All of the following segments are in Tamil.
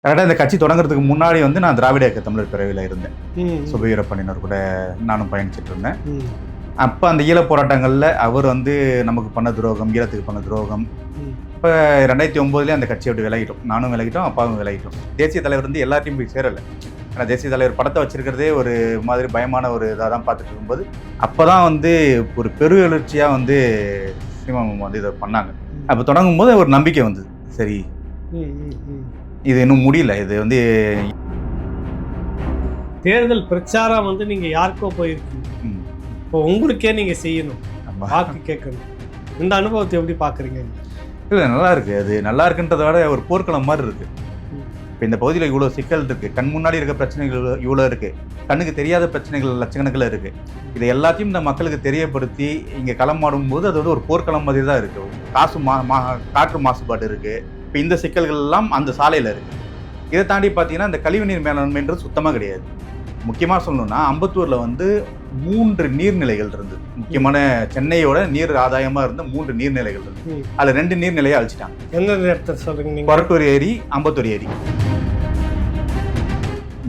கரெக்டாக இந்த கட்சி தொடங்குறதுக்கு முன்னாடி வந்து நான் திராவிட இயக்க தமிழர் பிரிவில் இருந்தேன். சுபவீரப்பனினர் கூட நானும் பயணிச்சுட்டு இருந்தேன். அப்போ அந்த ஈழப் போராட்டங்களில் அவர் வந்து நமக்கு பண்ண துரோகம், ஈழத்துக்கு பண்ண துரோகம். இப்போ 2009 அந்த கட்சியை விட்டு விலகிட்டோம். நானும் விலகிட்டோம், அப்பாவும் விலகிட்டோம். தேசிய தலைவர் வந்து எல்லாத்தையும் போய் சேரலை. ஆனால் தேசிய தலைவர் படத்தை வச்சிருக்கிறதே ஒரு மாதிரி பயமான ஒரு இதாக தான் பார்த்துட்டு இருக்கும்போது அப்போ தான் வந்து ஒரு பெரு எழுச்சியாக வந்து சினிமா வந்து இதை பண்ணாங்க. அப்போ தொடங்கும் போது ஒரு நம்பிக்கை வந்தது. சரி, இது இன்னும் முடியல. இது வந்து தேர்தல் பிரச்சாரம் வந்து நீங்க யாருக்கோ போயிருக்கீங்க, இப்போ உங்களுக்கே நீங்க செய்யணும், வாக்கு கேட்கணும். இந்த அனுபவத்தை எப்படி பாக்குறீங்க? இல்லை, நல்லா இருக்கு. அது நல்லா இருக்குன்றத விட ஒரு போர்க்களம் மாதிரி இருக்கு. இப்போ இந்த பகுதியில் இவ்வளோ சிக்கல் இருக்கு, கண் முன்னாடி இருக்க பிரச்சனைகள் இவ்வளோ இருக்கு, கண்ணுக்கு தெரியாத பிரச்சனைகள் லட்சக்கணக்கில் இருக்கு. இதை எல்லாத்தையும் இந்த மக்களுக்கு தெரியப்படுத்தி இங்கே களமாடும் போது அது வந்து ஒரு போர்க்களம் மாதிரி தான் இருக்கு. காற்று மாசுபாடு இருக்கு. இப்போ இந்த சிக்கல்கள் எல்லாம் அந்த சாலையில் இருக்குது. இதை தாண்டி பார்த்தீங்கன்னா இந்த கழிவுநீர் மேலாண்மைன்றது சுத்தமாக கிடையாது. முக்கியமாக சொல்லணும்னா அம்பத்தூரில் வந்து 3 நீர்நிலைகள் இருந்தது. முக்கியமான சென்னையோட நீர் ஆதாயமாக இருந்த 3 நீர்நிலைகள் இருந்தது. அதில் 2 நீர்நிலையை அழிச்சிட்டாங்க. எந்தெந்த இடத்துல சொல்லுங்க? கொரட்டூர் ஏரி, அம்பத்தூர் ஏரி.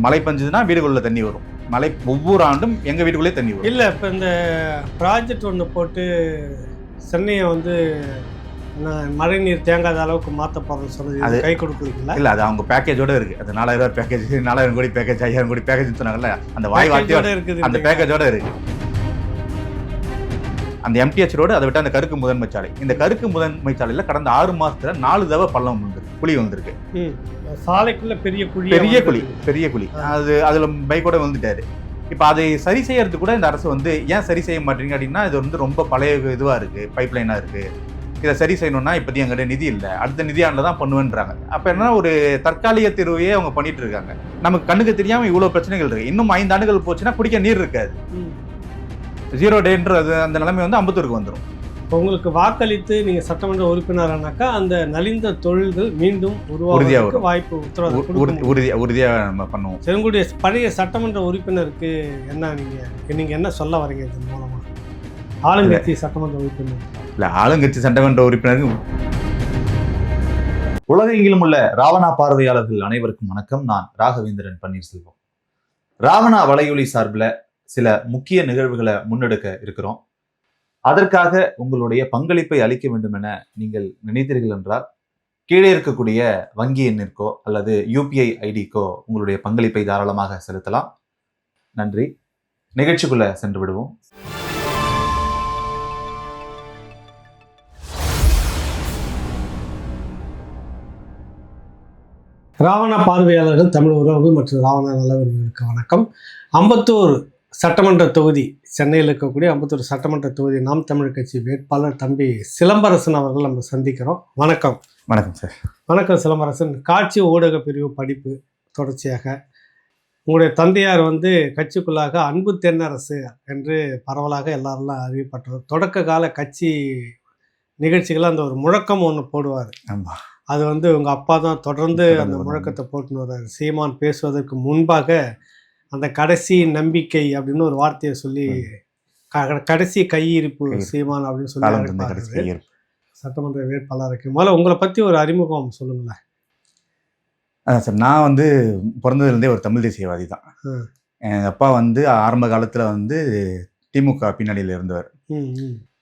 மழை பெஞ்சதுன்னா வீடுகளில் தண்ணி வரும். மழை ஒவ்வொரு ஆண்டும் எங்கள் வீட்டுக்குள்ளே தண்ணி வரும். இல்லை, இப்போ இந்த ப்ராஜெக்ட் ஒன்று போட்டு சென்னையை வந்து மழை நீர் தேங்காத அளவுக்கு மாற்ற போகிறோம்னு சொல்லி அது கை கொடுக்குறீங்களா? இல்லை, அது அவங்க பேக்கேஜோட இருக்குது. அது 4000 பேக்கேஜ், 4000 கோடி பேக்கேஜ், 5000 கோடி பேக்கேஜ் சொன்னாங்கல்ல, அந்த வாய் வார்த்தையோட இருக்குது. அந்த பேக்கேஜோட இருக்குது. அந்த MTH ரோடு, அதை விட்டு அந்த கருக்கு முதன்மை சாலை. இந்த கருக்கு முதன்மை சாலையில் கடந்த 6 மாதத்தில் 4 தடவை பள்ளம் வந்துருக்கு, குழி வந்திருக்கு. சாலைக்குள்ள பெரிய குழி. அது அதில் பைக்கோட வந்துட்டாரு. இப்போ அதை சரி செய்யறதுக்கு கூட இந்த அரசு வந்து ஏன் சரி செய்ய மாட்டீங்க அப்படின்னா, இது வந்து ரொம்ப பழைய இதுவாக இருக்குது, பைப் லைனாக இருக்குது. இதை சரி செய்யணும்னா இப்போதைக்கு எங்கிட்ட நிதி இல்லை, அடுத்த நிதியாண்டில் தான் பண்ணுவேன்றாங்க. அப்போ என்ன, ஒரு தற்காலிக தீர்வையே அவங்க பண்ணிட்டு இருக்காங்க. நமக்கு கண்ணுக்கு தெரியாமல் இவ்வளோ பிரச்சனைகள் இருக்குது. இன்னும் 5 ஆண்டுகள் போச்சுன்னா குடிக்க நீர் இருக்காது. 0 டேன்றது அந்த நிலைமை வந்து அம்பத்தூருக்கு வந்துடும். உங்களுக்கு வாக்களித்து நீங்க சட்டமன்ற உறுப்பினரானாக்கா அந்த நலிந்த தொழில்கள் மீண்டும் உருவாக வாய்ப்பு உறுதியாக நம்ம பண்ணுவோம். செங்கோடைய பழைய சட்டமன்ற உறுப்பினருக்கு என்ன நீங்க என்ன சொல்ல வரீங்க இதன் மூலமா? ஆளுங்கட்சி சட்டமன்ற உறுப்பினர் இல்லை, ஆளுங்கட்சி சட்டமன்ற உறுப்பினருக்கு உலகெங்கிலும் உள்ள ராவணா பார்வையாளர்கள் அனைவருக்கும் வணக்கம். நான் ராகவேந்திரன் பன்னீர்செல்வம். ராவணா வலையொலி சார்பில் சில முக்கிய நிகழ்வுகளை முன்னெடுக்க இருக்கிறோம். அதற்காக உங்களுடைய பங்களிப்பை அளிக்க வேண்டும் என நீங்கள் நினைத்தீர்கள் என்றால் கீழே இருக்கக்கூடிய வங்கி எண்ணிற்கோ அல்லது UPI ஐடிக்கோ உங்களுடைய பங்களிப்பை தாராளமாக செலுத்தலாம். நன்றி. நிகழ்ச்சிக்குள்ள சென்று விடுவோம். ராவணா பார்வையாளர்கள், தமிழ் உறவு மற்றும் ராவணா நல்லவர்களுக்கு வணக்கம். அம்பத்தூர் சட்டமன்ற தொகுதி, சென்னையில் இருக்கக்கூடிய அம்பத்தூர் சட்டமன்ற தொகுதி நாம் தமிழ் கட்சி வேட்பாளர் தம்பி சிலம்பரசன் அவர்கள் நம்ம சந்திக்கிறோம். வணக்கம். வணக்கம் சார். வணக்கம் சிலம்பரசன். காட்சி ஊடக பிரிவு படிப்பு தொடர்ச்சியாக உங்களுடைய தந்தையார் வந்து கட்சிக்குள்ளாக அன்பு தென்னரசு என்று பரவலாக எல்லாரெல்லாம் அறியப்பட்டவர். தொடக்க கால கட்சி நிகழ்ச்சிகள் அந்த ஒரு முழக்கம் ஒன்று போடுவார். ஆமாம், அது வந்து உங்கள் அப்பா தான் தொடர்ந்து அந்த முழக்கத்தை போட்டுன்னு வர்றாரு. சீமான் பேசுவதற்கு முன்பாக அந்த கடைசி நம்பிக்கை அப்படின்னு ஒரு வார்த்தையை சொல்லி கடைசி கையிருப்பு சீமான் அப்படின்னு சொல்லி சட்டமன்ற வேட்பாளருக்கு. முதல்ல உங்களை பற்றி ஒரு அறிமுகம் சொல்லுங்களேன். அதான் சார், நான் வந்து பிறந்ததுலேருந்தே ஒரு தமிழ் தேசியவாதி தான். எங்கள் அப்பா வந்து ஆரம்ப காலத்தில் வந்து திமுக பின்னணியில் இருந்தவர்.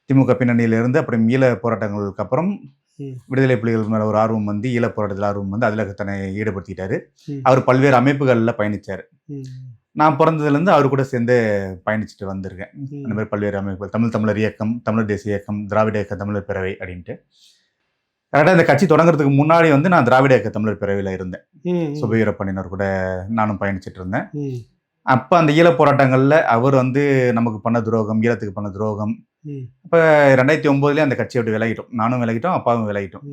திமுக பின்னணியில் இருந்து அப்புறம் ஈழ போராட்டங்களுக்கு அப்புறம் விடுதலை புலிகள் மேலே ஒரு ஆர்வம் வந்து, ஈழ போராட்டத்தில் ஆர்வம் வந்து அதில் தன்னை ஈடுபடுத்திட்டாரு. அவர் பல்வேறு அமைப்புகளில் பயணித்தார். நான் பிறந்ததுலேருந்து அவர் கூட சேர்ந்து பயணிச்சுட்டு வந்திருக்கேன். அந்த மாதிரி பல்வேறு அமைப்புகள், தமிழர் இயக்கம், தமிழர் தேசிய இயக்கம், திராவிட இயக்க தமிழர் பேரவை அப்படின்ட்டு. கரெக்டாக இந்த கட்சி தொடங்குறதுக்கு முன்னாடி வந்து நான் திராவிட இயக்க தமிழர் பேரவையில் இருந்தேன். சுபவீரப்பனினர் கூட நானும் பயணிச்சுட்டு இருந்தேன். அப்போ அந்த ஈழ போராட்டங்களில் அவர் வந்து நமக்கு பண்ண துரோகம், ஈழத்துக்கு பண்ண துரோகம். இப்போ 2009 அந்த கட்சியை விட்டு விலகிட்டோம். நானும் விலகிட்டோம், அப்பாவும் விலகிட்டோம்.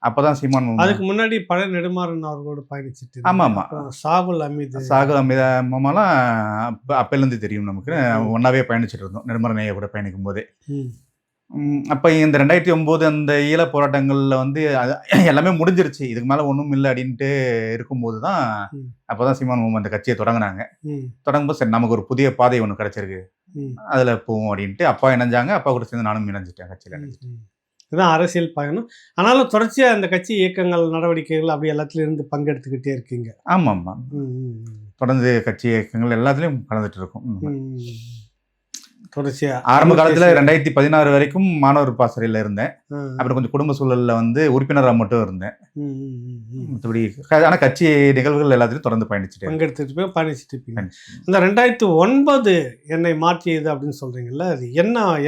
அப்போதான் சீமான். அதுக்கு முன்னாடி பழ நெடுமாறன் அவர்களோட பயணிச்சுட்டு. ஆமாம், சாகுல் அமீது மாமாலாம் அப்போலேருந்து தெரியும் நமக்கு. ஒன்றாவே பயணிச்சுட்டு இருந்தோம், நெடுமாறன் ஐயா கூட பயணிக்கும் போதே. அப்போ இந்த 2009 அந்த ஈழ போராட்டங்களில் வந்து எல்லாமே முடிஞ்சிருச்சு, இதுக்கு மேலே ஒன்றும் இல்லை அப்படின்ட்டு இருக்கும்போது தான் அப்போ தான் சீமான் அந்த கட்சியை தொடங்கினாங்க. தொடங்கும்போது சரி, நமக்கு ஒரு புதிய பாதை ஒன்று கிடச்சிருக்கு, அதில் போவோம் அப்படின்ட்டு அப்பா இணைஞ்சாங்க. அப்பா கூட சேர்ந்து நானும் இணைஞ்சிட்டேன், கட்சியில் இணைஞ்சிட்டேன். இதுதான் அரசியல் பயணம். ஆனாலும் தொடர்ச்சியாக அந்த கட்சி இயக்கங்கள் நடவடிக்கைகள் அப்படி எல்லாத்துலேயும் இருந்து பங்கெடுத்துக்கிட்டே இருக்கீங்க. ஆமாம் ஆமாம், தொடர்ந்து கட்சி இயக்கங்கள் எல்லாத்துலேயும் கலந்துட்டு இருக்கோம். தொடர்ச்சியா ஆரம்ப காலத்துல 2016 வரைக்கும் மாணவர் பாசறையில் இருந்தேன். அப்புறம் கொஞ்சம் குடும்ப சூழல்ல வந்து உறுப்பினராக மட்டும் இருந்தேன். மற்றபடி ஆனா கட்சி நிகழ்வுகள் எல்லாத்தையும் தொடர்ந்து பங்கெடுத்துட்டு போய் பயணிச்சுட்டு இருப்பீங்க. இந்த 2009 என்னை மாற்றியது அப்படின்னு சொல்றீங்கல்ல, அது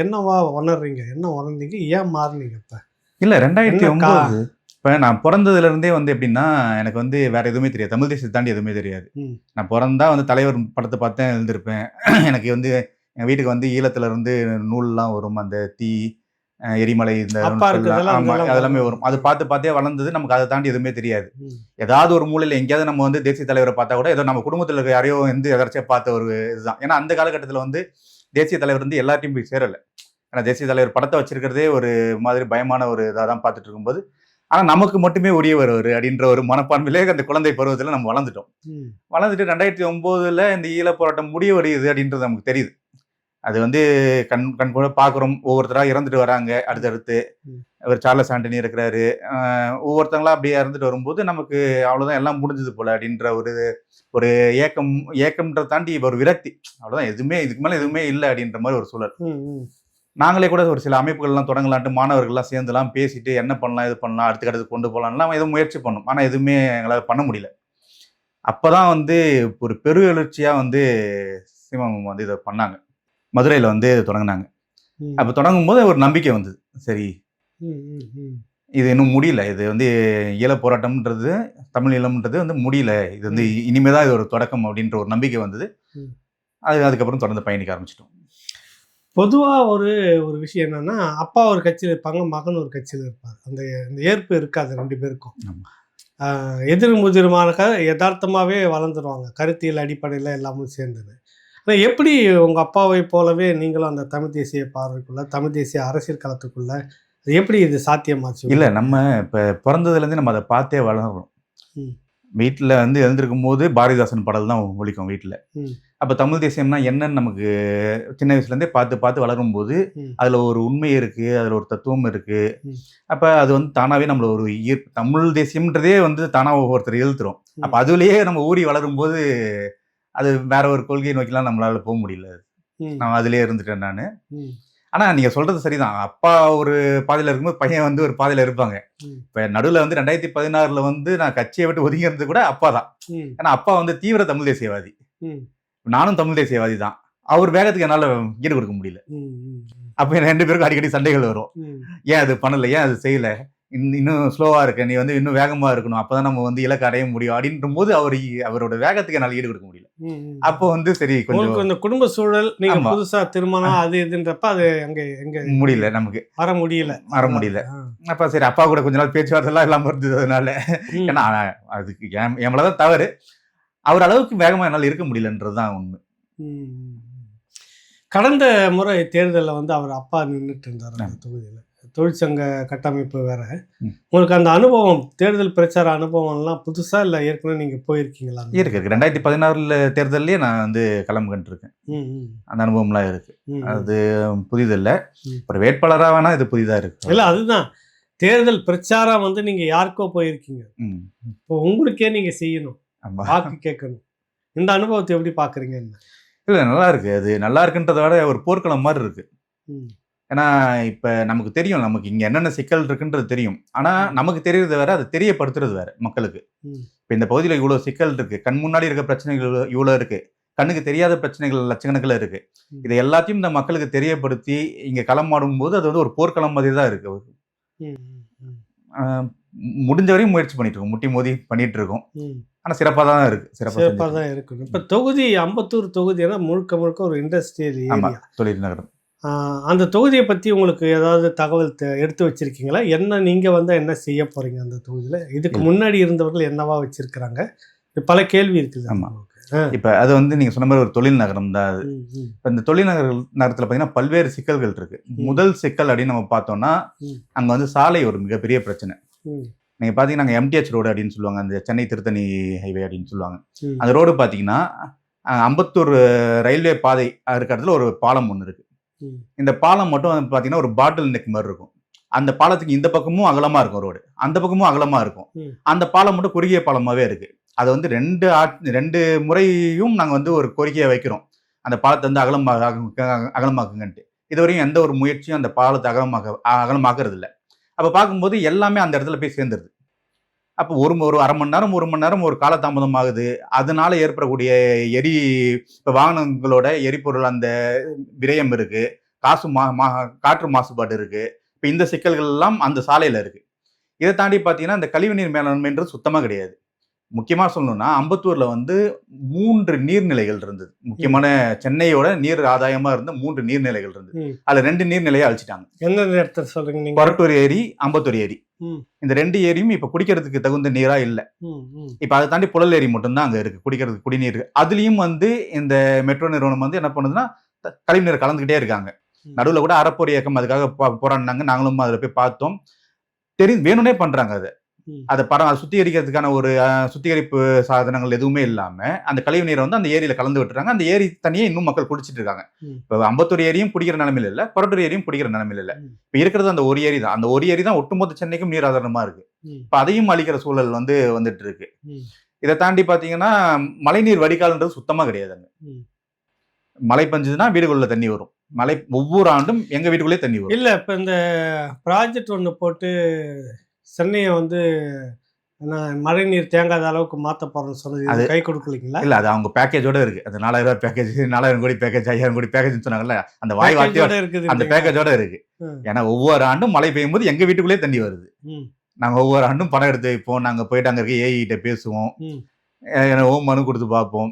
என்னவா உணர்றீங்க? என்ன உணர்ந்தீங்க? ஏன் மாறினீங்க? இப்ப இல்ல 2009 இப்ப நான் பிறந்ததுல இருந்தே வந்து எப்படின்னா, எனக்கு வந்து வேற எதுவுமே தெரியாது. தமிழ் தேசத்தை தாண்டி எதுவுமே தெரியாது. நான் பிறந்தா வந்து தலைவர் படத்தை பார்த்தேன் எழுந்திருப்பேன். எனக்கு வந்து எங்கள் வீட்டுக்கு வந்து ஈழத்துல இருந்து நூல்லாம் வரும், அந்த தீ எரிமலை இந்த அதெல்லாமே வரும். அது பார்த்தே வளர்ந்தது. நமக்கு அதை தாண்டி எதுவுமே தெரியாது. ஏதாவது ஒரு மூலையில் எங்கேயாவது நம்ம வந்து தேசிய தலைவரை பார்த்தா கூட ஏதோ நம்ம குடும்பத்தில் இருக்க யாரையோ வந்து எதர்ச்சியா பார்த்த ஒரு இதுதான். ஏன்னா அந்த காலகட்டத்தில் வந்து தேசிய தலைவர் வந்து எல்லாத்தையும் போய் சேரலை. ஏன்னா தேசிய தலைவர் படத்தை வச்சிருக்கிறதே ஒரு மாதிரி பயமான ஒரு இதாக தான் பார்த்துட்டு இருக்கும்போது, ஆனால் நமக்கு மட்டுமே உரியவர் அவர் அப்படின்ற ஒரு மனப்பான்மையிலே அந்த குழந்தை பருவத்தில் நம்ம வளர்ந்துட்டோம். வளர்ந்துட்டு 2009 இந்த ஈழ போராட்டம் முடிய வருது அப்படின்றது நமக்கு தெரியுது. அது வந்து கண் கூட பார்க்குறோம். ஒவ்வொருத்தராக இறந்துட்டு வராங்க. அடுத்தடுத்து ஒரு சார்லஸ் ஆண்டனி இருக்கிறாரு. ஒவ்வொருத்தங்களா அப்படியே இறந்துட்டு வரும்போது நமக்கு அவ்வளோதான், எல்லாம் முடிஞ்சது போல அப்படின்ற ஒரு ஏக்கம்ன்றதை தாண்டி ஒரு விரக்தி. அவ்வளோதான், எதுவுமே இதுக்கு மேலே எதுவுமே இல்லை அப்படின்ற மாதிரி ஒரு சூழல். நாங்களே கூட ஒரு சில அமைப்புகள்லாம் தொடங்கலான்ட்டு மாணவர்கள்லாம் சேர்ந்துலாம் பேசிட்டு என்ன பண்ணலாம், இது பண்ணலாம், அடுத்த கட்டத்துக்கு கொண்டு போகலான்லாம் எதுவும் முயற்சி பண்ணோம். ஆனால் எதுவுமே எங்களால் பண்ண முடியல. அப்போதான் வந்து ஒரு பெரு எழுச்சியாக வந்து சீமான் வந்து இதை பண்ணாங்க. மதுரையில் வந்து தொடங்கினாங்க. அப்போ தொடங்கும் போது ஒரு நம்பிக்கை வந்தது. சரி, இது இன்னும் முடியல, இது வந்து ஈழ போராட்டம்ன்றது, தமிழ் ஈழம்ன்றது வந்து முடியல, இது வந்து இனிமேதான் இது ஒரு தொடக்கம் அப்படின்ற ஒரு நம்பிக்கை வந்தது. அதுக்கப்புறம் தொடர்ந்து பயணிக்க ஆரம்பிச்சிட்டோம். பொதுவாக ஒரு விஷயம் என்னன்னா, அப்பா ஒரு கட்சியில் இருப்பாங்க, மகன் ஒரு கட்சியில் இருப்பார். அந்த ஏற்பு இருக்காது ரெண்டு பேருக்கும். எதிர் முதிருமான யதார்த்தமாகவே வளர்ந்துருவாங்க, கருத்தியல் அடிப்படையில் எல்லாமும் சேர்ந்தது. ஆனால் எப்படி உங்கள் அப்பாவை போலவே நீங்களும் அந்த தமிழ் தேசிய பார்வைக்குள்ள, தமிழ் தேசிய அரசியல் களத்துக்குள்ள அது எப்படி இது சாத்தியமாச்சு? இல்லை, நம்ம இப்போ பிறந்ததுலேருந்து நம்ம அதை பார்த்தே வளர்றோம். வீட்டில் வந்து எழுந்திருக்கும் போது பாரதிதாசன் பாடல் தான் ஒழிக்கும் வீட்டில். அப்போ தமிழ் தேசியம்னா என்னன்னு நமக்கு சின்ன வயசுலேருந்தே பார்த்து வளரும்போது அதில் ஒரு உண்மை இருக்குது, அதில் ஒரு தத்துவம் இருக்குது. அப்போ அது வந்து தானாகவே நம்மள ஒரு தமிழ் தேசியம்ன்றதே வந்து தானாக ஒருத்தர் எழுத்துறோம். அப்போ அதுலேயே நம்ம ஊறி வளரும்போது அது வேற ஒரு கொள்கையை நோக்கிலாம் நம்மளால போக முடியல. நான் அதிலே இருந்துட்டேன் நான். ஆனா நீங்க சொல்றது சரிதான். அப்பா ஒரு பாதையில இருக்கும்போது பையன் வந்து ஒரு பாதையில இருப்பாங்க. இப்ப நடுவில் வந்து 2016 வந்து நான் கட்சியை விட்டு ஒதுங்கி இருந்தது கூட அப்பா தான். ஏன்னா அப்பா வந்து தீவிர தமிழ் தேசியவாதி, நானும் தமிழ் தேசியவாதி தான். அவர் வேகத்துக்கு என்னால ஈடு கொடுக்க முடியல. அப்ப 2 பேருக்கும் அடிக்கடி சண்டைகள் வரும். ஏன் அது பண்ணல, ஏன் அது செய்யல, இன்னும் ஸ்லோவா இருக்க, நீ வந்து இன்னும் வேகமா இருக்கணும், அப்பதான் நம்ம வந்து இலக்கு அடைய முடியும் அப்படின்ற போது அவரோட வேகத்துக்கு என்னால ஈடு கொடுக்க முடியல. அப்போ வந்து சரி, கொஞ்சம் இந்த குடும்ப சூழல், நீங்க புதுசா திருமணம் அது இதுன்றப்ப அது எங்க முடியல, நமக்கு வர முடியல. அப்ப சரி, அப்பா கூட கொஞ்ச நாள் பேச்சுவார்த்தை எல்லாம் இல்லாம இருந்ததுனால, ஏன்னா அதுக்கு என் மேலதான் தவறு, அவர் அளவுக்கு வேகமா என்னால இருக்க முடியலன்றதுதான் உண்மை. கடந்த முறை தேர்தலில் வந்து அவர் அப்பா நின்றுட்டு இருந்தார் அந்த தொகுதியில். தொழிற்சங்க கட்டமைப்பு வேற. உங்களுக்கு அந்த அனுபவம், தேர்தல் பிரச்சார அனுபவம்லாம் புதுசா இல்லை ஏற்கனவே நீங்க போயிருக்கீங்களா? இருக்கு 2016 தேர்தல்லே நான் வந்து களம் கண்டிருக்கேன். அந்த அனுபவம்லாம் இருக்கு. அது புதிதில்ல. ஒரு வேட்பாளராக வேணா இது புதிதா இருக்கு. இல்லை, அதுதான் தேர்தல் பிரச்சாரம் வந்து நீங்க யாருக்கோ போயிருக்கீங்க. இப்போ உங்களுக்கே நீங்க செய்யணும், வாக்கு கேட்கணும். இந்த அனுபவத்தை எப்படி பாக்குறீங்க? இல்லை, நல்லா இருக்கு. அது நல்லா இருக்குன்றத விட ஒரு போர்க்களம் மாதிரி இருக்கு. ஏன்னா இப்போ நமக்கு தெரியும், நமக்கு இங்கே என்னென்ன சிக்கல் இருக்குன்றது தெரியும். ஆனால் நமக்கு தெரியறது வேற, அதை தெரியப்படுத்துறது வேற மக்களுக்கு. இப்போ இந்த பகுதியில் இவ்வளோ சிக்கல் இருக்கு, கண் முன்னாடி இருக்க பிரச்சனைகள் இவ்வளோ இருக்கு, கண்ணுக்கு தெரியாத பிரச்சனைகள் லட்சக்கணக்கில் இருக்கு. இதை எல்லாத்தையும் இந்த மக்களுக்கு தெரியப்படுத்தி இங்கே களமாடும் போது அது வந்து ஒரு போர்க்களம் மாதிரி தான் இருக்கு. முடிஞ்ச வரையும் முயற்சி பண்ணிட்டு இருக்கோம், முட்டி மோதி பண்ணிட்டு இருக்கோம். ஆனால் சிறப்பாக தான் இருக்கு. சிறப்பாக தான் இருக்கு. இப்போ தொகுதி அம்பத்தூர் தொகுதினா முழுக்க ஒரு இண்டஸ்ட்ரியல் ஏரியா, தொழில் நகரம். அந்த தொகுதியை பற்றி உங்களுக்கு ஏதாவது தகவல் எடுத்து வச்சிருக்கீங்களா? என்ன நீங்கள் வந்து என்ன செய்ய போகிறீங்க அந்த தொகுதியில்? இதுக்கு முன்னாடி இருந்தவர்கள் என்னவா வச்சிருக்கிறாங்க? பல கேள்வி இருக்குது. ஆமாம், இப்போ அது வந்து நீங்கள் சொன்ன மாதிரி ஒரு தொழில் நகரம் தான் அது. இப்போ இந்த தொழில் நகரத்தில் பார்த்தீங்கன்னா பல்வேறு சிக்கல்கள் இருக்கு. முதல் சிக்கல் அப்படின்னு நம்ம பார்த்தோம்னா, அங்கே வந்து சாலை ஒரு மிகப்பெரிய பிரச்சனை. நீங்கள் பார்த்தீங்கன்னா அங்கே MTH ரோடு அப்படின்னு சொல்லுவாங்க, அந்த சென்னை திருத்தணி ஹைவே அப்படின்னு சொல்லுவாங்க. அந்த ரோடு பார்த்தீங்கன்னா அம்பத்தூர் ரயில்வே பாதை இருக்கிறதுல ஒரு பாலம் ஒன்று இருக்கு. இந்த பாலம் மட்டும் பார்த்தீங்கன்னா ஒரு பாட்டில் நெக் மாதிரி இருக்கும். அந்த பாலத்துக்கு இந்த பக்கமும் அகலமா இருக்கும் ரோடு, அந்த பக்கமும் அகலமா இருக்கும். அந்த பாலம் மட்டும் குறுகிய பாலமாவே இருக்கு. அது வந்து 2 முறையும் நாங்க வந்து ஒரு கோரிக்கையை வைக்கிறோம், அந்த பாலத்தை வந்து அகலமாக்குங்கன்ட்டு. இதுவரையும் எந்த ஒரு முயற்சியும் அந்த பாலத்தை அகலமாக்குறது இல்லை. அப்ப பார்க்கும்போது எல்லாமே அந்த இடத்துல போய் சேர்ந்துருது. அப்போ ஒரு அரை மணி நேரம் 1 மணி நேரம் ஒரு காலதாமதம் ஆகுது. அதனால ஏற்படக்கூடிய இப்போ வாகனங்களோட எரிபொருள் அந்த விரயம் இருக்கு, காற்று மாசுபாடு இருக்கு. இப்போ இந்த சிக்கல்கள் எல்லாம் அந்த சாலையில இருக்கு. இதை தாண்டி பார்த்தீங்கன்னா இந்த கழிவுநீர் மேலாண்மைன்றது சுத்தமா கிடையாது. முக்கியமா சொல்லணும்னா அம்பத்தூர்ல வந்து 3 நீர்நிலைகள் இருந்தது. முக்கியமான சென்னையோட நீர் ஆதாயமா இருந்த 3 நீர்நிலைகள் இருந்தது. அதுல 2 நீர்நிலையை அழிச்சிட்டாங்க. எந்தெந்த இடத்துல சொல்றீங்க நீங்க? கொரட்டூர் ஏரி, அம்பத்தூர் ஏரி. இந்த 2 ஏரியும் இப்ப குடிக்கிறதுக்கு தகுந்த நீரா இல்ல. இப்ப அதை தாண்டி புழல் ஏரி மட்டும்தான் அங்க இருக்கு குடிக்கிறதுக்கு குடிநீர். அதுலயும் வந்து இந்த மெட்ரோ நிறுவனம் வந்து என்ன பண்ணுதுன்னா கழிவுநீர் கலந்துகிட்டே இருக்காங்க. நடுவுல கூட அறப்போர் இயக்கம் அதுக்காக போராடினாங்க. நாங்களும் அதுல போய் பார்த்தோம். வேணும்னே பண்றாங்க. அதை சுத்திகரிக்கிறதுக்கான ஒரு சுத்திகரிப்பு சாதனங்கள் எதுவுமே இல்லாம அந்த கழிவு நீரை வந்து அந்த ஏரியில கலந்து விட்டுறாங்க. அந்த ஏரி தண்ணியை இன்னும் மக்கள் குடிச்சிட்டு இருக்காங்க. இப்ப அம்பத்தூர் ஏரியும் குடிக்கிற நிலைமையில இல்ல, கொரட்டூர் ஏரியும் குடிக்கிற நிலைமையில இல்ல. இப்ப இருக்கிறது அந்த ஒரு ஏரி தான். அந்த ஒரு ஏரி தான் ஒட்டுமொத்த சென்னைக்கும் நீர் ஆதாரமா இருக்கு. இப்ப அதையும் அழிக்கிற சூழல் வந்து வந்துட்டு இருக்கு. இதை தாண்டி பாத்தீங்கன்னா மழைநீர் வடிகால்ன்றது சுத்தமா கிடையாதுங்க. மழை பெஞ்சதுன்னா வீடுகளில் தண்ணி வரும். ஒவ்வொரு ஆண்டும் எங்க வீட்டுக்குள்ளே தண்ணி வரும். இல்ல இப்ப இந்த ப்ராஜெக்ட் ஒண்ணு போட்டு சென்னையை வந்து மழை நீர் தேங்காத அளவுக்கு மாத்த போறோம்னு சொன்னது அது கை கொடுக்கலீங்களா? இல்ல, அது அவங்க பேக்கேஜோட இருக்கு. அது 4000 ரூபாய் பேக்கேஜ், 4000 கோடி பேக்கேஜ், 5000 கோடி பேக்கேஜ் சொன்னாங்கல்ல, அந்த வாய் வார்த்தையோட இருக்குது. அந்த பேக்கேஜோட இருக்கு. ஏன்னா ஒவ்வொரு ஆண்டும் மழை பெய்யும் போது எங்க வீட்டுக்குள்ளே தண்ணி வருது. நாங்க ஒவ்வொரு ஆண்டும் பணம் எடுத்து வைப்போம். நாங்க போயிட்டு அங்க இருக்க ஏஐ கிட்ட பேசுவோம், மனு கொடுத்து பார்ப்போம்.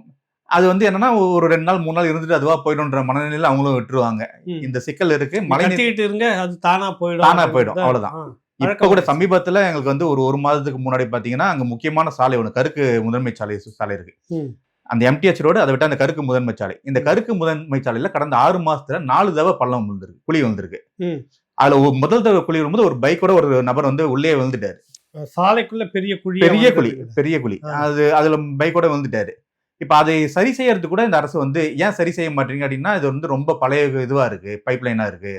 அது வந்து என்னன்னா ஒரு 2 நாள் 3 நாள் இருந்துட்டு அதுவா போயிடும்ன்ற மனநிலையில அவங்களும் விட்டுருவாங்க. இந்த சிக்கல் இருக்கு. மழை நீர் இருங்க, அது தானா போயிடும், அவ்வளவுதான். இப்ப கூட சமீபத்துல எங்களுக்கு வந்து ஒரு மாதத்துக்கு முன்னாடி பாத்தீங்கன்னா அங்க முக்கியமான சாலை ஒண்ணு, கருக்கு முதன்மை சாலை இருக்கு. அந்த எம்டிஎச் ரோடு, அதை விட்டு அந்த கருக்கு முதன்மை சாலை. இந்த கருக்கு முதன்மை சாலையில கடந்த 6 மாசத்துல 4 தடவை பள்ளம் விழுந்திருக்கு, குழி விழுந்திருக்கு. அதுல முதல் தடவை குழி விழும்போது ஒரு பைக்கோட ஒரு நபர் வந்து உள்ளே விழுந்துட்டாரு. சாலைக்குள்ள பெரிய குழி. அதுல பைக்கோட விழுந்துட்டாரு. இப்ப அதை சரி செய்யறது கூட இந்த அரசு வந்து ஏன் சரி செய்ய மாட்டீங்க அப்படின்னா, இது வந்து ரொம்ப பழைய இதுவா இருக்கு, பைப் லைனா இருக்கு.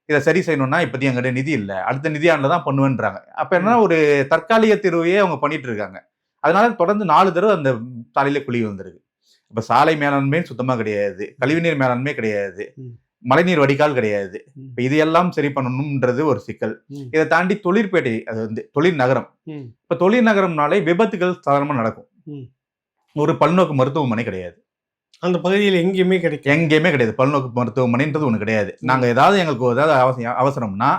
இதை சரி செய்யணும்னா இப்போதைக்கு எங்கிட்ட நிதி இல்லை, அடுத்த நிதியாண்டில் தான் பண்ணுவேன்றாங்க. அப்ப என்ன ஒரு தற்காலிக தீர்வையே அவங்க பண்ணிட்டு இருக்காங்க. அதனால தொடர்ந்து 4 தடவை அந்த சாலையில குழி வந்திருக்கு. இப்ப சாலை மேலாண்மை சுத்தமா கிடையாது, கழிவுநீர் மேலாண்மை கிடையாது, மழைநீர் வடிகால் கிடையாது. இப்ப இதையெல்லாம் சரி பண்ணணும்ன்றது ஒரு சிக்கல். இதை தாண்டி தொழிற்பேட்டை, அது வந்து தொழில் நகரம். இப்ப தொழில் நகரம்னாலே விபத்துகள் சாதாரணமா நடக்கும். ஒரு பல்நோக்கு மருத்துவமனை கிடையாது அந்த பகுதியில், எங்கேயுமே கிடையாது. பல்நோக்கு மருத்துவமனைன்றது ஒண்ணு கிடையாது. நாங்க எங்களுக்கு ஏதாவது அவசரம்னா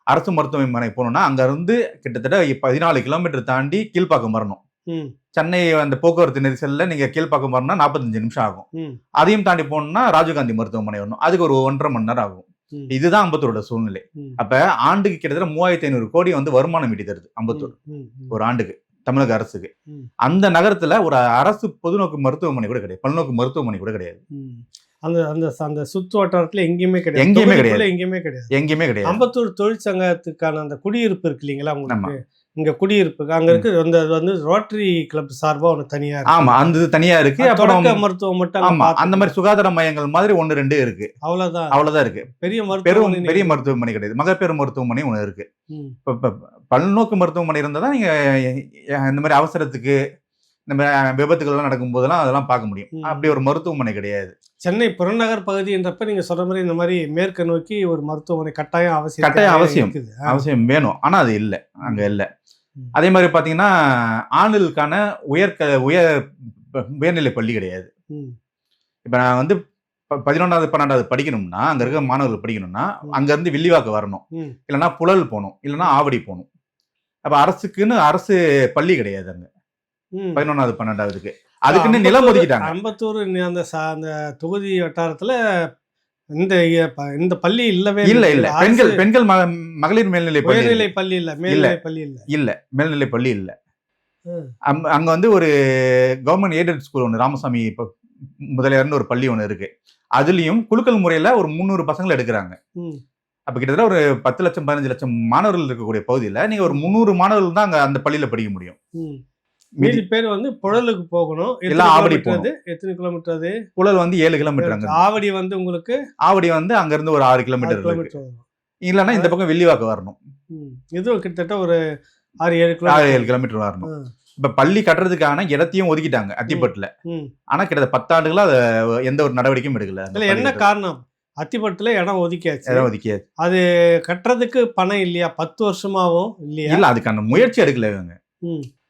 அரசு மருத்துவமனை போனோம்னா அங்க இருந்து கிட்டத்தட்ட 14 கிலோமீட்டர் தாண்டி கீழ்ப்பாக்கம் வரணும். சென்னை அந்த போக்குவரத்து நெரிசல்ல நீங்க கீழ்ப்பாக்கம் வரணும்னா 45 நிமிஷம் ஆகும். அதையும் தாண்டி போனோம்னா ராஜீவ்காந்தி மருத்துவமனை வரணும், அதுக்கு ஒரு 1.5 மணி நேரம் ஆகும். இதுதான் அம்பத்தூரோட சூழ்நிலை. அப்ப ஆண்டுக்கு கிட்டத்தட்ட 3500 கோடி வந்து வருமானம் ஈட்டி தருது அம்பத்தூர் ஒரு ஆண்டுக்கு தமிழக அரசுக்கு. அந்த நகரத்துல ஒரு அரசு பொதுநோக்கு மருத்துவமனை கூட கிடையாது, பல்நோக்கு மருத்துவமனை கூட கிடையாது. அந்த சுற்று வட்டாரத்துல எங்கேயுமே கிடையாது. எங்கேயுமே கிடையாது. அம்பத்தூர் தொழிற்சங்கத்துக்கான அந்த குடியிருப்பு இருக்கு இல்லைங்களா உங்களுக்கு? இங்க குடியிருப்பு அங்க இருக்கு. வந்து ரோட்டரி கிளப் சார்பா ஒன்று தனியா இருக்கு. ஆமா, அந்த தனியா இருக்கு. அப்புறம் மருத்துவம் மட்டும். ஆமா, அந்த மாதிரி சுகாதார மையங்கள் மாதிரி 1-2 இருக்கு. அவ்வளவுதான் இருக்கு. பெரிய மருத்துவமனை கிடையாது. மகப்பேறு மருத்துவமனை ஒண்ணு இருக்கு. பல்நோக்கு மருத்துவமனை இருந்தா நீங்க இந்த மாதிரி அவசரத்துக்கு இந்த மாதிரி விபத்துகள் எல்லாம் நடக்கும் போதெல்லாம் அதெல்லாம் பார்க்க முடியும். அப்படி ஒரு மருத்துவமனை கிடையாது. சென்னை புறநகர் பகுதின்றப்ப நீங்க சொல்ற மாதிரி இந்த மாதிரி மேற்கு நோக்கி ஒரு மருத்துவமனை கட்டாயம் அவசியம் வேணும். ஆனா அது இல்லை, அங்க இல்லை. அதே மாதிரி பாத்தீங்கன்னா ஆண்களுக்கான உயர்நிலை பள்ளி கிடையாது. இப்ப நான் வந்து 11வது 12வது படிக்கணும்னா அங்க இருக்க மாணவர்கள் படிக்கணும்னா அங்க இருந்து வில்லிவாக்கு வரணும், இல்லைன்னா புழல் போகணும், இல்லைன்னா ஆவடி போகணும். அப்ப அரசு பள்ளி கிடையாது அங்க 11வது 12வதுக்கு. அதுக்குன்னு நிலம் ஒதுக்கிட்டாங்க. அம்பத்தூர் அந்த தொகுதி வட்டாரத்துல இந்த பள்ளி இல்லவே இல்ல. பெண்கள் மகளிர் மேல்நிலை பள்ளி இல்ல, மேல்நிலை பள்ளி இல்ல. அங்க வந்து ஒரு கவர்மெண்ட் எய்டட் ஸ்கூல் ஒண்ணு, ராமசாமி முதலியார்னு ஒரு பள்ளி ஒண்ணு இருக்கு. அதுலயும் குலுக்கல் முறையில ஒரு 300 பசங்களை எடுக்கிறாங்க. அப்ப கிட்டத்தட்ட ஒரு 10 லட்சம் 15 லட்சம் மாணவர்கள் இருக்கக்கூடிய பகுதியில நீங்க ஒரு 300 மாணவர்கள் தான் அங்க அந்த பள்ளியில படிக்க முடியும். மீதி பேர் வந்து புழலுக்கு போகணும். ஆவடி போகணும். எத்தனை கிலோமீட்டர் அது? புழல் வந்து 7 கிலோமீட்டர். ஆவடி வந்து உங்களுக்கு அங்க இருந்து ஒரு 6 கிலோமீட்டர் இருக்கு. இல்லன்னா இந்த பக்கம் வில்லிவாக்கு வரணும். இதுவும் கிட்டத்தட்ட ஒரு 6-7 கிலோமீட்டர் 6-7 கிலோமீட்டர் வரணும். இப்ப பள்ளி கட்டுறதுக்கான இடத்தையும் ஒதுக்கிட்டாங்க அத்திப்பட்டுல. ஆனா கிட்டத்தட்ட 10 ஆண்டுகளா அதை எந்த ஒரு நடவடிக்கையும் எடுக்கல. இல்ல என்ன காரணம்? அத்திப்பட்டுல இடம் ஒதுக்கியாச்சு. இடம் ஒதுக்கியாச்சு. அது கட்டுறதுக்கு பணம் இல்லையா? 10 வருஷமாவும் இல்லையா? இல்ல, அதுக்கான முயற்சி எடுக்கல இவங்க.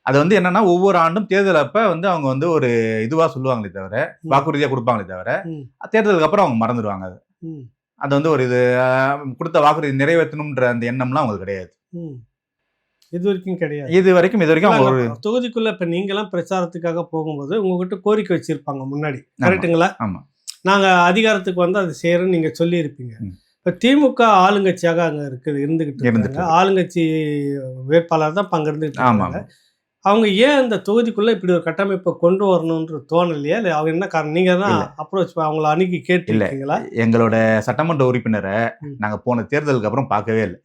அது வந்து என்னன்னா, ஒவ்வொரு ஆண்டும் தேர்தல் அப்ப வந்து அவங்க வந்து ஒரு இதுவா சொல்லுவாங்களே தவிர, வாக்குறுதியா கொடுப்பாங்களே தவிர, தேர்தலுக்கு அப்புறம் அவங்க மறந்துடுவாங்க. அது வந்து ஒரு இது கொடுத்த வாக்குறுதி நிறைவேற்றணும்ன்ற அந்த எண்ணம்லாம் அவங்களுக்கு கிடையாது. இது வரைக்கும் கிடையாது. இது வரைக்கும் அவங்க ஒரு தொகுதிக்குள்ள இப்ப நீங்கெல்லாம் பிரச்சாரத்துக்காக போகும்போது உங்ககிட்ட கோரிக்கை வச்சிருப்பாங்க முன்னாடி, கரெக்டுங்களா? ஆமா. நாங்க அதிகாரத்துக்கு வந்து அதை செய்யறோம்னு நீங்க சொல்லி இருப்பீங்க. இப்ப திமுக ஆளுங்கட்சியாக அங்க இருந்துகிட்டு இருக்காங்க. ஆளுங்கட்சி வேட்பாளர் தான் அங்க இருந்துட்டு இருக்காங்க. அவங்க ஏன் இந்த தொகுதிக்குள்ள இப்படி ஒரு கட்டமைப்பை கொண்டு வரணும்ன்ற தோணலையா? இல்லை அவங்க என்ன காரணம்? நீங்க தான் அப்ரோச் அவங்கள அணுகி கேட்டுருக்கீங்களா? எங்களோட சட்டமன்ற உறுப்பினரை நாங்க போன தேர்தலுக்கு அப்புறம் பார்க்கவே இல்லை.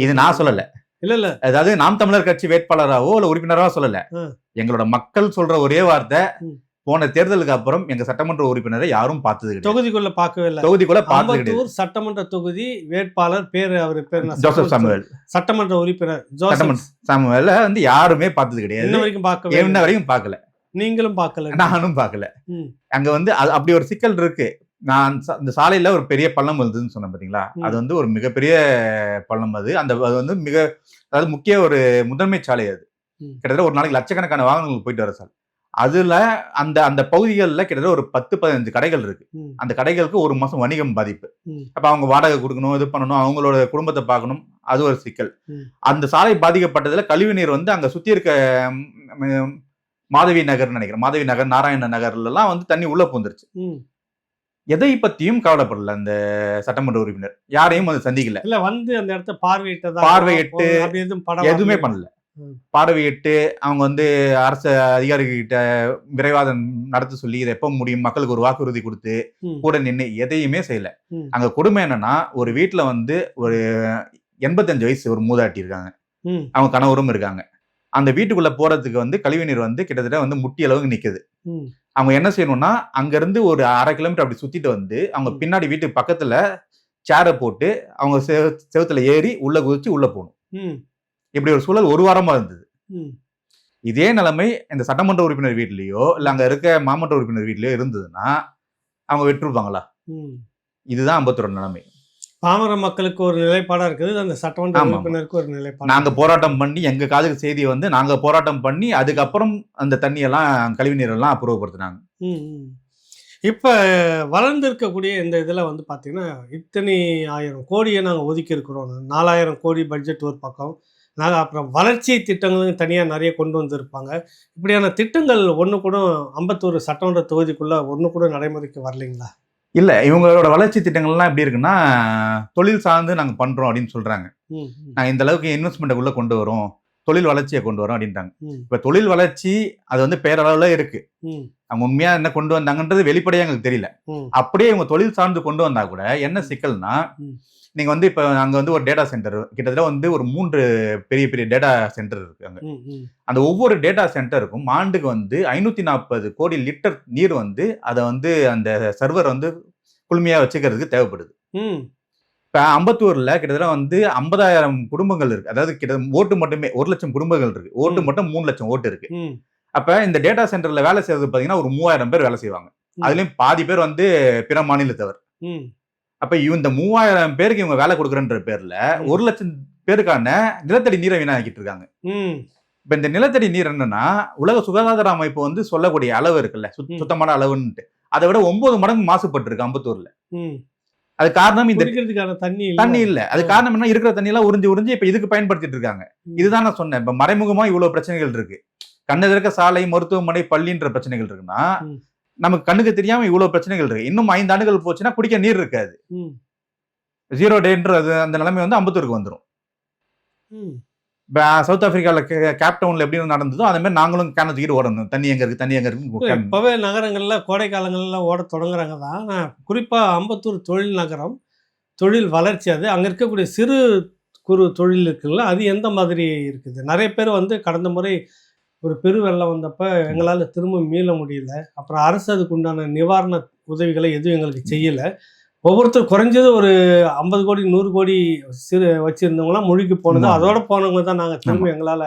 இது நான் சொல்லல. இல்ல அதாவது நாம் தமிழர் கட்சி வேட்பாளராவோ இல்ல உறுப்பினராவோ சொல்லல. எங்களோட மக்கள் சொல்ற ஒரே வார்த்தை, போன தேர்தலுக்கு அப்புறம் எங்க சட்டமன்ற உறுப்பினரை யாரும் பார்த்தது கிடையாது. தொகுதிக்குள்ள பார்க்கவே இல்லை. தொகுதிக்குள்ள பார்த்தது சட்டமன்ற தொகுதி வேட்பாளர் பேரு அவர் பேர் ஜோசப் சாமுவேல், சட்டமன்ற உறுப்பினர் ஜோசப் சாமுவேல வந்து யாருமே பார்த்தது கிடையாது. இன்ன வரைக்கும் பார்க்கல. நீங்களும் பார்க்கல? நானும் பார்க்கல. அங்க வந்து அப்படி ஒரு சிக்கல் இருக்கு. நான் இந்த சாலையில ஒரு பெரிய பள்ளம் வருதுன்னு சொன்னேன் பாத்தீங்களா? அது வந்து ஒரு மிகப்பெரிய பள்ளம். அது வந்து அதாவது முக்கிய ஒரு முதன்மை சாலை. அது கிட்டத்தட்ட ஒரு நாளைக்கு லட்சக்கணக்கான வாகனங்கள் போயிட்டு வர சாலை. அதுல அந்த பகுதிகளில் கிட்டத்தட்ட ஒரு 10-15 கடைகள் இருக்கு. அந்த கடைகளுக்கு ஒரு மாசம் வணிகம் பாதிப்பு. அப்ப அவங்க வாடகை கொடுக்கணும், இது பண்ணணும், அவங்களோட குடும்பத்தை பார்க்கணும். அது ஒரு சிக்கல். அந்த சாலை பாதிக்கப்பட்டதுல கழிவு நீர் வந்து அங்க சுத்தி இருக்க மாதவி நகர்னு நினைக்கிறேன், மாதவி நகர், நாராயண நகர்ல எல்லாம் வந்து தண்ணி உள்ள பூந்துருச்சு. எதை பத்தியும் கவலைப்படல அந்த சட்டமன்ற உறுப்பினர். யாரையும் வந்து சந்திக்கல. இல்ல வந்து அந்த இடத்த பார்வையிட்டு எதுவுமே பண்ணல. பார்வையிட்டு அவங்க வந்து அரசு அதிகாரிகிட்ட விரைவாக நடத்த சொல்லி இதை எப்ப முடியும், மக்களுக்கு ஒரு வாக்குறுதி கொடுத்து கூட நின்று எதையுமே செய்யல. அங்க கொடுமை என்னன்னா, ஒரு வீட்டுல வந்து ஒரு 85 வயசு ஒரு மூதாட்டி இருக்காங்க, அவங்க கணவரும் இருக்காங்க. அந்த வீட்டுக்குள்ள போறதுக்கு வந்து கழிவுநீர் வந்து கிட்டத்தட்ட வந்து முட்டி அளவுக்கு நிக்குது. அவங்க என்ன செய்யணும்னா, அங்க இருந்து ஒரு 1/2 கிலோமீட்டர் அப்படி சுத்திட்டு வந்து அவங்க பின்னாடி வீட்டுக்கு பக்கத்துல சேரை போட்டு அவங்க செவுத்துல ஏறி உள்ள குதிச்சு உள்ள போகணும். இப்படி ஒரு சூழல் ஒரு வாரமா இருந்தது. இதே நிலைமை இந்த சட்டமன்ற உறுப்பினர் வீட்லயோ இல்ல அங்க இருக்க மாமன்ற உறுப்பினர் வீட்லயோ இருந்ததுன்னா அவங்க விட்டுருப்பாங்களா? இதுதான் அம்பத்தூர் நிலைமை. பாமர மக்களுக்கு ஒரு நிலைப்பாடா இருக்குது, அந்த சட்டமன்ற உறுப்பினருக்கு ஒரு நிலைப்பாடு. நாங்க போராட்டம் பண்ணி எங்க காதுக்கு செய்தியை வந்து நாங்க போராட்டம் பண்ணி அதுக்கப்புறம் அந்த தண்ணியெல்லாம் கழிவுநீர் எல்லாம் அப்புறப்படுத்தினாங்க. இப்ப வளர்ந்திருக்கக்கூடிய இந்த இதுல வந்து பாத்தீங்கன்னா இத்தனை 1000 கோடியை நாங்க ஒதுக்கி இருக்கிறோம். 4000 கோடி பட்ஜெட் ஒரு பக்கம், நாங்கள் அப்புறம் வளர்ச்சி திட்டங்களும் தனியாக நிறைய கொண்டு வந்திருப்பாங்க. இப்படியான திட்டங்கள் ஒன்று கூட அம்பத்தூர் சட்டமன்ற தொகுதிக்குள்ளே ஒன்று கூட நடைமுறைக்கு வரலைங்களா? இல்லை, இவங்களோட வளர்ச்சி திட்டங்கள்லாம் எப்படி இருக்குன்னா, தொழில் சார்ந்து நாங்கள் பண்ணுறோம் அப்படின்னு சொல்கிறாங்க. நாங்கள் இந்த அளவுக்கு இன்வெஸ்ட்மெண்ட்டுக்குள்ளே கொண்டு வரோம், தொழில் வளர்ச்சியை கொண்டு வரோம் அப்படின்ட்டாங்க. இப்போ தொழில் வளர்ச்சி அது வந்து பேரளவில் இருக்குது. அவங்க உண்மையாக என்ன கொண்டு வந்தாங்கன்றது வெளிப்படையாக எங்களுக்கு தெரியல. அப்படியே இவங்க தொழில் சார்ந்து கொண்டு வந்தா கூட என்ன சிக்கல்னா, நீங்க வந்து இப்ப அங்க வந்து ஒரு டேட்டா சென்டர் கிட்டத்தட்ட வந்து ஒரு 3 பெரிய பெரிய டேட்டா சென்டர் இருக்கு அங்க. அந்த ஒவ்வொரு டேட்டா சென்டருக்கும் ஆண்டுக்கு வந்து 540 கோடி லிட்டர் நீர் வந்து அதை வந்து அந்த சர்வர் வந்து குளுமையா வச்சுக்கிறதுக்கு தேவைப்படுது. இப்ப அம்பத்தூர்ல கிட்டத்தட்ட வந்து 50,000 குடும்பங்கள் இருக்கு. அதாவது கிட்டத்தட்ட ஓட்டு மட்டுமே 1 லட்சம் குடும்பங்கள் இருக்கு. ஓட்டு மட்டும் 3 லட்சம் ஓட்டு இருக்கு. அப்ப இந்த டேட்டா சென்டர்ல வேலை செய்யறது பாத்தீங்கன்னா ஒரு 3000 பேர் வேலை செய்வாங்க. அதுலயும் பாதி பேர் வந்து பிற மாநிலத்தவர். அப்ப இந்த 3000 பேருக்கு இவங்க வேலை கொடுக்குறன்ற பேர்ல 1 லட்சம் பேருக்கான நிலத்தடி நீரை வீணாக்கிட்டு இருக்காங்க. இப்ப இந்த நிலத்தடி நீர் என்னன்னா, உலக சுகாதார அமைப்பு வந்து சொல்லக்கூடிய அளவு இருக்குல்ல, சுத்தமான அளவுன்ட்டு, அதை விட 9 மடங்கு மாசுபட்டு இருக்கு அம்பத்தூர்ல. அது காரணம் இந்த தண்ணி இல்ல. அது காரணம் என்ன, இருக்கிற தண்ணி எல்லாம் உறிஞ்சு இப்ப இதுக்கு பயன்படுத்திட்டு இருக்காங்க. இதுதான் நான் சொன்னேன், இப்ப மறைமுகமா இவ்வளவு பிரச்சனைகள் இருக்கு. கண்ணெதிர்க்க சாலை, மருத்துவமனை, பள்ளின்ற பிரச்சனைகள் இருக்குன்னா, நமக்கு கண்ணுக்கு தெரியாம இவ்வளவு பிரச்சனைகள் இருக்கு. இன்னும் 5 ஆண்டுகள் போச்சுன்னா குடிக்க நீர் இருக்காது. 0 டேன்றது அந்த நிலைமை வந்து அம்பத்தூருக்கு வந்துடும். சவுத் ஆப்பிரிக்கால கேப்டவுன்ல எப்படி நடந்ததோ அதே மாதிரி நாங்களும் கேன தூக்கிட்டு ஓடணும். தண்ணி எங்க இருக்கு. இப்பவே நகரங்கள்ல கோடை காலங்கள்ல ஓட தொடங்குறாங்க தான். குறிப்பா அம்பத்தூர் தொழில் நகரம், தொழில் வளர்ச்சி, அது அங்க இருக்கக்கூடிய சிறு குறு தொழில் இருக்குல்ல, அது எந்த மாதிரி இருக்குது? நிறைய பேர் வந்து கடந்த முறை ஒரு பெருவெள்ளம் வந்தப்ப எங்களால் திரும்ப மீள முடியல. அப்புறம் அரசு அதுக்கு உண்டான நிவாரண உதவிகளை எதுவும் எங்களுக்கு செய்யலை. ஒவ்வொருத்தர் குறைஞ்சது ஒரு 50 கோடி 100 கோடி வச்சிருந்தவங்களாம் முழுகி போனது. ஆமா. அதோட போனவங்க தான் நாங்கள் திரும்ப எங்களால்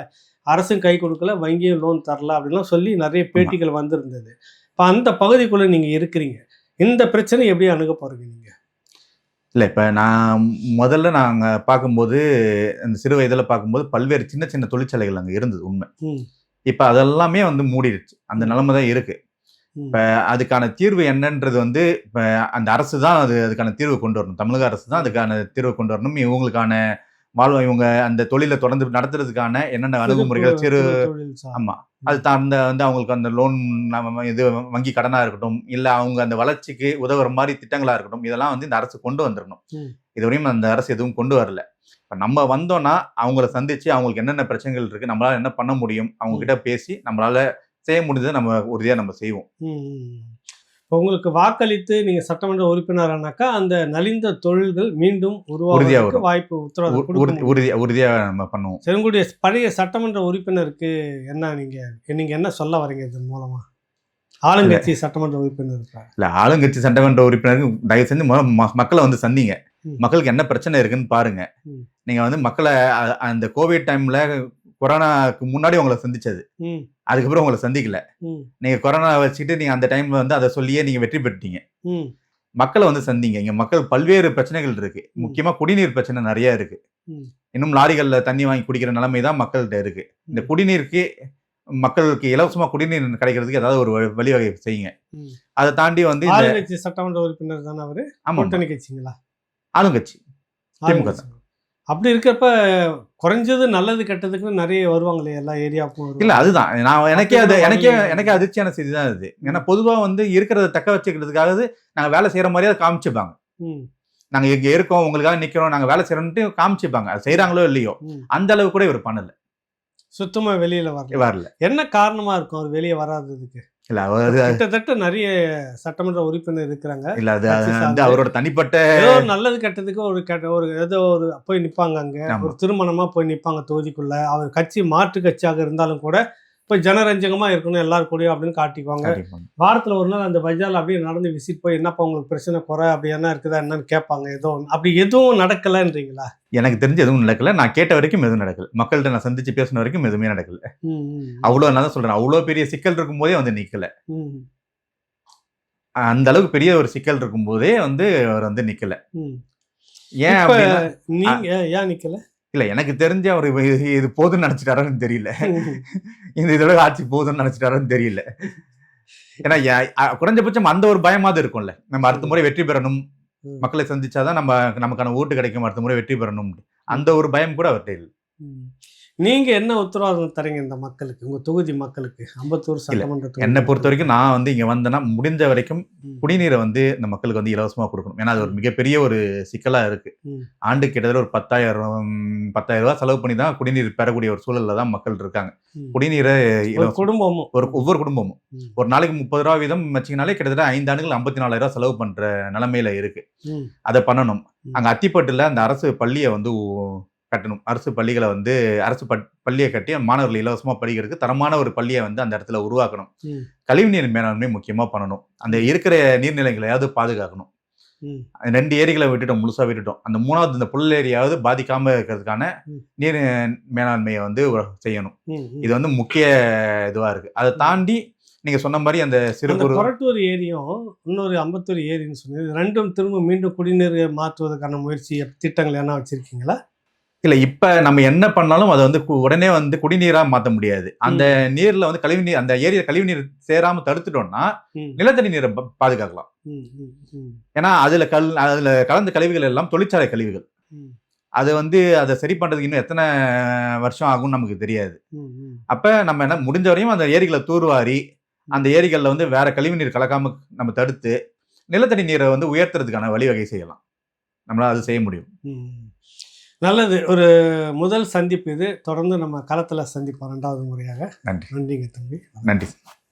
அரசும் கை கொடுக்கல, வங்கியும் லோன் தரல அப்படின்லாம் சொல்லி நிறைய பேட்டிகள் வந்திருந்தது. இப்போ அந்த பகுதிக்குள்ளே நீங்கள் இருக்கிறீங்க, இந்த பிரச்சனை எப்படி அணுக போகிறீங்க நீங்கள்? இல்லை, இப்போ நான் முதல்ல நாங்கள் பார்க்கும்போது அந்த சிறு வயதில் பார்க்கும்போது பல்வேறு சின்ன சின்ன தொழிற்சாலைகள் அங்கே இருந்தது உண்மை. இப்போ அதெல்லாமே வந்து மூடிடுச்சு. அந்த நிலைமை தான் இருக்குது. இப்போ அதுக்கான தீர்வு என்னன்றது வந்து இப்போ அந்த அரசு தான் அதுக்கான தீர்வு கொண்டு வரணும். தமிழக அரசு தான் அதுக்கான தீர்வு கொண்டு வரணும். இவங்களுக்கான இவங்க அந்த தொழிலை தொடர்ந்து நடத்துறதுக்கான என்னென்ன அணுகுமுறைகள் ஆமாம், அது சார்ந்த வந்து அவங்களுக்கு அந்த லோன் இது வங்கி கடனாக இருக்கட்டும், இல்லை அவங்க அந்த வளர்ச்சிக்கு உதவுற மாதிரி திட்டங்களாக இருக்கட்டும், இதெல்லாம் வந்து இந்த அரசு கொண்டு வந்துடணும். இதுவரையும் அந்த அரசு எதுவும் கொண்டு வரல. இப்போ நம்ம வந்தோம்னா அவங்கள சந்திச்சு அவங்களுக்கு என்னென்ன பிரச்சனைகள் இருக்கு, நம்மளால என்ன பண்ண முடியும், அவங்க கிட்ட பேசி நம்மளால செய்ய முடிஞ்சதை நம்ம உறுதியாக நம்ம செய்வோம். இப்போ உங்களுக்கு வாக்களித்து நீங்கள் சட்டமன்ற உறுப்பினரானாக்கா அந்த நலிந்த தொழில்கள் மீண்டும் உருவாக வாய்ப்பு உறுதியாக நம்ம பண்ணுவோம். செங்கோடைய பழைய சட்டமன்ற உறுப்பினருக்கு என்ன நீங்கள் என்ன சொல்ல வரீங்க இதன் மூலமா? ஆளுங்கட்சி சட்டமன்ற உறுப்பினர் இல்லை, ஆளுங்கட்சி சட்டமன்ற உறுப்பினருக்கு தயவு செஞ்சு மக்களை வந்து சந்திங்க. மக்களுக்கு என்ன பிரச்சனை இருக்குன்னு பாருங்க. நீங்க வந்து மக்களை அந்த கோவிட் டைம்ல கொரோனாக்கு முன்னாடி உங்களை சந்திச்சது, அதுக்கப்புறம் உங்களை சந்திக்கல. நீங்க கொரோனா வச்சுக்கிட்டு நீங்க அந்த டைம்ல வந்து அதை சொல்லியே நீங்க வெற்றி பெற்றீங்க. மக்களை வந்து சந்திங்க. இங்க மக்கள் பல்வேறு பிரச்சனைகள் இருக்கு. முக்கியமா குடிநீர் பிரச்சனை நிறைய இருக்கு. இன்னும் லாரிகள்ல தண்ணி வாங்கி குடிக்கிற நிலைமை தான் மக்கள்கிட்ட இருக்கு. இந்த குடிநீருக்கு மக்களுக்கு இலவசமா குடிநீர் கிடைக்கிறதுக்கு ஏதாவது ஒரு வழிவகை செய்யுங்க. அதை தாண்டி வந்து ஆளுங்கட்சி சட்டமன்ற உறுப்பினர் தானே அவரு? கூட்டணி கட்சிங்களா? ஆளுங்கட்சி திமுக. அப்படி இருக்கப்ப குறைஞ்சது நல்லது கெட்டதுக்கு நிறைய வருவாங்களே எல்லா ஏரியாவுக்கும். இல்ல, அதுதான் நான் எனக்கே அதிர்ச்சியான செய்தி தான் இது. ஏன்னா பொதுவா வந்து இருக்கிறத தக்க வச்சுக்கிறதுக்காக நாங்க வேலை செய்யற மாதிரியே அதை காமிச்சுப்பாங்க. நாங்க இங்க இருக்கோம், உங்களுக்காக நிக்கிறோம், நாங்க வேலை செய்யறோம்னு காமிச்சுப்பாங்க. அது செய்யறாங்களோ இல்லையோ, அந்த அளவு கூட இவர் பண்ணல. சுத்தமா வெளியில வரல. என்ன காரணமா இருக்கும் அவர் வெளியே வராததுக்கு? இல்ல, கிட்டத்தட்ட நிறைய சட்டமன்ற உறுப்பினர் இருக்கிறாங்க. இல்ல, அது அவரோட தனிப்பட்ட ஏதோ நல்லது கெட்டதுக்கு ஒரு ஏதோ ஒரு போய் நிப்பாங்க. அங்க ஒரு திருமணமா போய் நிப்பாங்க தொகுதிக்குள்ள. அவர் கட்சி மாற்று கட்சியாக இருந்தாலும் கூட போய் ஜனரஞ்சகமா இருக்கணும் எல்லாரும் கூட அப்படின்னு காட்டிக்குவாங்க. வாரத்துல ஒரு நாள் அந்த பஜார்ல அப்படியே நடந்து விசிட் போய் என்னப்பா உங்களுக்கு பிரச்சனை குறை அப்படி என்ன இருக்குதா என்னன்னு கேட்பாங்க. அப்படி எதுவும் நடக்கலன்றீங்களா? எனக்கு தெரிஞ்சு எதுவும் நடக்கல. நான் கேட்ட வரைக்கும் எதுவும் நடக்கல. மக்கள்கிட்ட நான் சந்திச்சு பேசின வரைக்கும் எதுவுமே நடக்கல. அவ்வளோ நான் தான் சொல்றேன், அவ்வளோ பெரிய சிக்கல் இருக்கும் போதே வந்து நிக்கல. அந்த அளவுக்கு பெரிய ஒரு சிக்கல் இருக்கும் போதே வந்து அவர் வந்து நிக்கல. ஏன் நீங்க ஏன் நிக்கல? இல்ல, எனக்கு தெரிஞ்சு அவர் இது போதுன்னு நினைச்சிட்டாருன்னு தெரியல. இந்த இதோட ஆட்சி போதுன்னு நினைச்சிட்டாருன்னு தெரியல. ஏன்னா குறைஞ்சபட்சம் அந்த ஒரு பயமாவது இருக்கும்ல, நம்ம அடுத்த முறை வெற்றி பெறணும், மக்களை சந்திச்சாதான் நமக்கான ஓட்டு கிடைக்கும், அடுத்த முறை வெற்றி பெறணும், அந்த ஒரு பயம் கூட அவர்கிட்ட இல்லை. நீங்க என்ன உத்தரவாதம் தரீங்க இந்த மக்களுக்கு, உங்க தொகுதி மக்களுக்கு? அம்பத்தூர் சட்டமன்ற என்னை பொறுத்த வரைக்கும் நான் வந்து இங்க வந்தேன்னா முடிஞ்ச வரைக்கும் குடிநீரை வந்து இந்த மக்களுக்கு வந்து இலவசமா கொடுக்கணும். ஏன்னா அது ஒரு மிகப்பெரிய ஒரு சிக்கலா இருக்கு. ஆண்டுக்கு கிட்டத்தட்ட ஒரு 10,000 ரூபாய் செலவு பண்ணி தான் குடிநீர் பெறக்கூடிய ஒரு சூழல்ல தான் மக்கள் இருக்காங்க. குடிநீரை குடும்பமும் ஒவ்வொரு குடும்பமும் ஒரு நாளைக்கு 30 ரூபா வீதம் வச்சிங்கனாலே கிட்டத்தட்ட 5 ஆண்டுகள் 54,000 ரூபாய் செலவு பண்ற நிலைமையில இருக்கு. அதை பண்ணணும். அங்க அத்திப்பட்டுல அந்த அரசு பள்ளியை வந்து கட்டணும். அரசு பள்ளிகளை வந்து அரசு பள்ளியை கட்டி மாணவர்கள் இலவசமா படிக்கிறதுக்கு தரமான ஒரு பள்ளியை வந்து அந்த இடத்துல உருவாக்கணும். கழிவுநீர் மேலாண்மை முக்கியமா பண்ணணும். அந்த இருக்கிற நீர்நிலைகளையாவது பாதுகாக்கணும். 2 ஏரிகளை விட்டுட்டோம், முழுசா விட்டுட்டோம். அந்த 3வது இந்த புல் ஏரியாவது பாதிக்காம இருக்கிறதுக்கான நீர் மேலாண்மையை வந்து செய்யணும். இது வந்து முக்கிய இதுவா இருக்கு. அதை தாண்டி நீங்க சொன்ன மாதிரி அந்த கொரட்டூர் ஏரியும் இன்னொரு அம்பத்தூர் ஏரின்னு சொன்னீங்க, ரெண்டும் திரும்ப மீண்டும் குடிநீர் மாற்றுவதற்கான முயற்சி திட்டங்கள் என்ன வச்சிருக்கீங்களா? இல்ல, இப்ப நம்ம என்ன பண்ணாலும் அதை வந்து உடனே வந்து குடிநீரா மாற்ற முடியாது. அந்த நீர்ல வந்து கழிவுநீர், அந்த ஏரியா கழிவுநீர் சேராம தடுத்துட்டோம்னா நிலத்தடி நீரை பாதுகாக்கலாம். ஏன்னா அதுல கலந்த கழிவுகள் எல்லாம் தொழிற்சாலை கழிவுகள். அது வந்து அதை சரி பண்றதுக்கு இன்னும் எத்தனை வருஷம் ஆகும்னு நமக்கு தெரியாது. அப்ப நம்ம என்ன முடிஞ்ச வரையும் அந்த ஏரிகளை தூர்வாரி அந்த ஏரிகள்ல வந்து வேற கழிவுநீர் கலக்காம நம்ம தடுத்து நிலத்தடி நீரை வந்து உயர்த்துறதுக்கான வழிவகை செய்யலாம். நம்மளால அது செய்ய முடியும். நல்லது. ஒரு முதல் சந்திப்பு இது. தொடர்ந்து நம்ம களத்தில் சந்திப்போம் 2வது முறையாக. நன்றி. நன்றிங்க தம்பி. நன்றி.